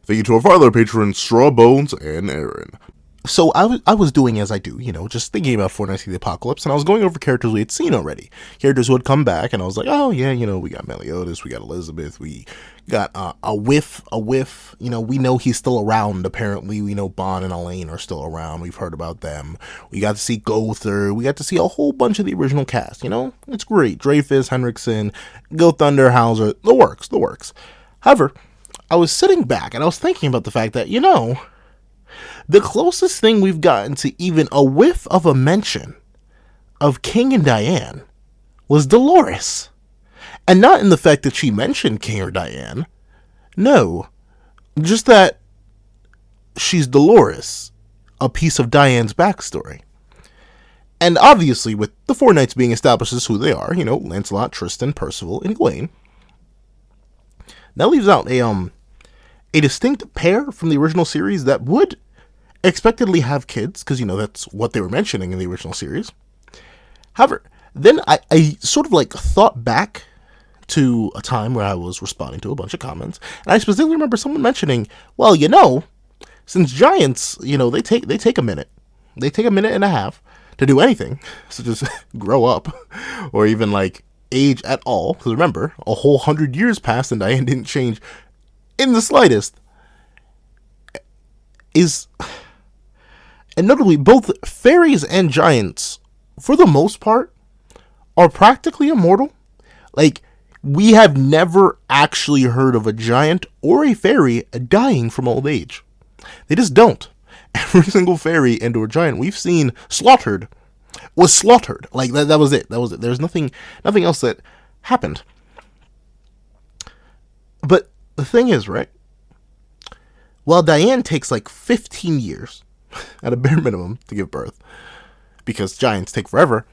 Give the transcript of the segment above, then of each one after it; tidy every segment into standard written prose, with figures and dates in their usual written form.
Thank you to our father patrons, Strawbones and Aaron. So I was doing as I do, just thinking about Fourknightsoftheapocalypse, the Apocalypse, and I was going over characters we had seen already. Characters who had come back, and I was like, oh yeah, we got Meliodas, we got Elizabeth, we got a whiff, we know he's still around, apparently. We know Bon and Elaine are still around, we've heard about them. We got to see Gother, we got to see a whole bunch of the original cast, it's great. Dreyfus, Henriksen, Go Thunder, Hauser, the works. However, I was sitting back, and I was thinking about the fact that, the closest thing we've gotten to even a whiff of a mention of King and Diane was Dolores. And not in the fact that she mentioned King or Diane. No. Just that she's Dolores, a piece of Diane's backstory. And obviously, with the four knights being established as who they are, Lancelot, Tristan, Percival, and Gawain, that leaves out a distinct pair from the original series that would expectedly have kids, because, that's what they were mentioning in the original series. However, then I sort of thought back to a time where I was responding to a bunch of comments, and I specifically remember someone mentioning, well, since giants, they take a minute. They take a minute and a half to do anything, such as grow up, or even, age at all, because remember, a whole 100 years passed and Diane didn't change in the slightest. And notably, both fairies and giants, for the most part, are practically immortal. We have never actually heard of a giant or a fairy dying from old age. They just don't. Every single fairy and or giant we've seen slaughtered was slaughtered. That was it. There's nothing else that happened. But the thing is, right? While Diane takes 15 years at a bare minimum to give birth, because giants take forever,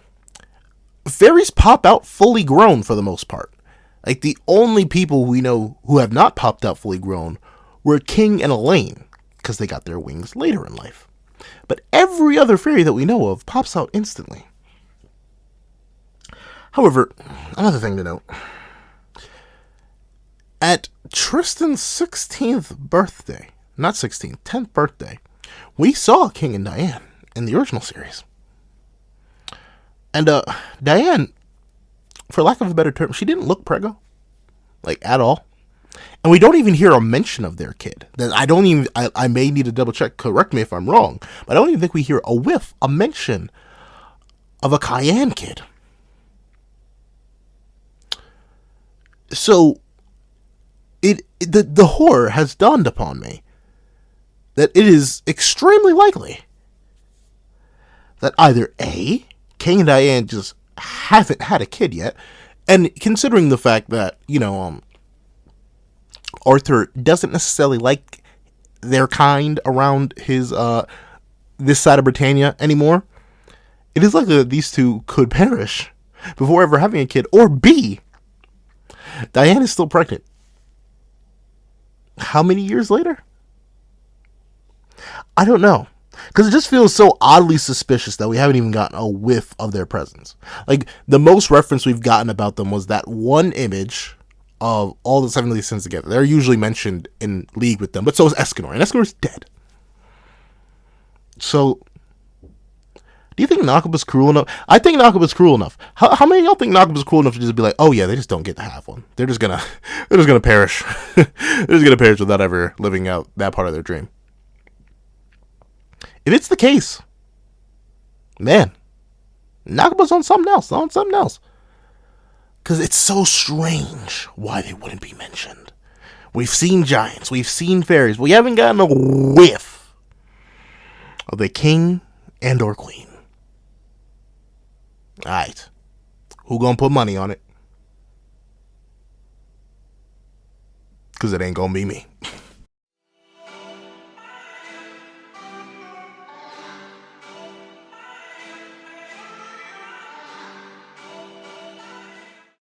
fairies pop out fully grown for the most part. The only people we know who have not popped out fully grown were King and Elaine, because they got their wings later in life. But every other fairy that we know of pops out instantly. However, another thing to note. At Tristan's 16th birthday, not 16th, 10th birthday, we saw King and Diane in the original series. And Diane, for lack of a better term, she didn't look preggo, at all. And we don't even hear a mention of their kid. I may need to double check, correct me if I'm wrong, but I don't even think we hear a mention of a Cayenne kid. So, the horror has dawned upon me that it is extremely likely that either A, King and Diane just haven't had a kid yet, and considering the fact that, Arthur doesn't necessarily like their kind around his, this side of Britannia anymore, it is likely that these two could perish before ever having a kid, or B, Diane is still pregnant. How many years later? I don't know. Because it just feels so oddly suspicious that we haven't even gotten a whiff of their presence. The most reference we've gotten about them was that one image of all the seven deadly sins together. They're usually mentioned in league with them, but so is Escanor, and Escanor's dead. So, do you think Nakaba's cruel enough? I think Nakaba's cruel enough. How many of y'all think Nakaba's cruel enough to just be like, oh yeah, they just don't get to have one. They're just gonna perish. They're just gonna perish without ever living out that part of their dream. If it's the case, man, Nakaba's on something else. Because it's so strange why they wouldn't be mentioned. We've seen giants, we've seen fairies, but we haven't gotten a whiff of the king and or queen. Alright, who gonna put money on it? Because it ain't gonna be me.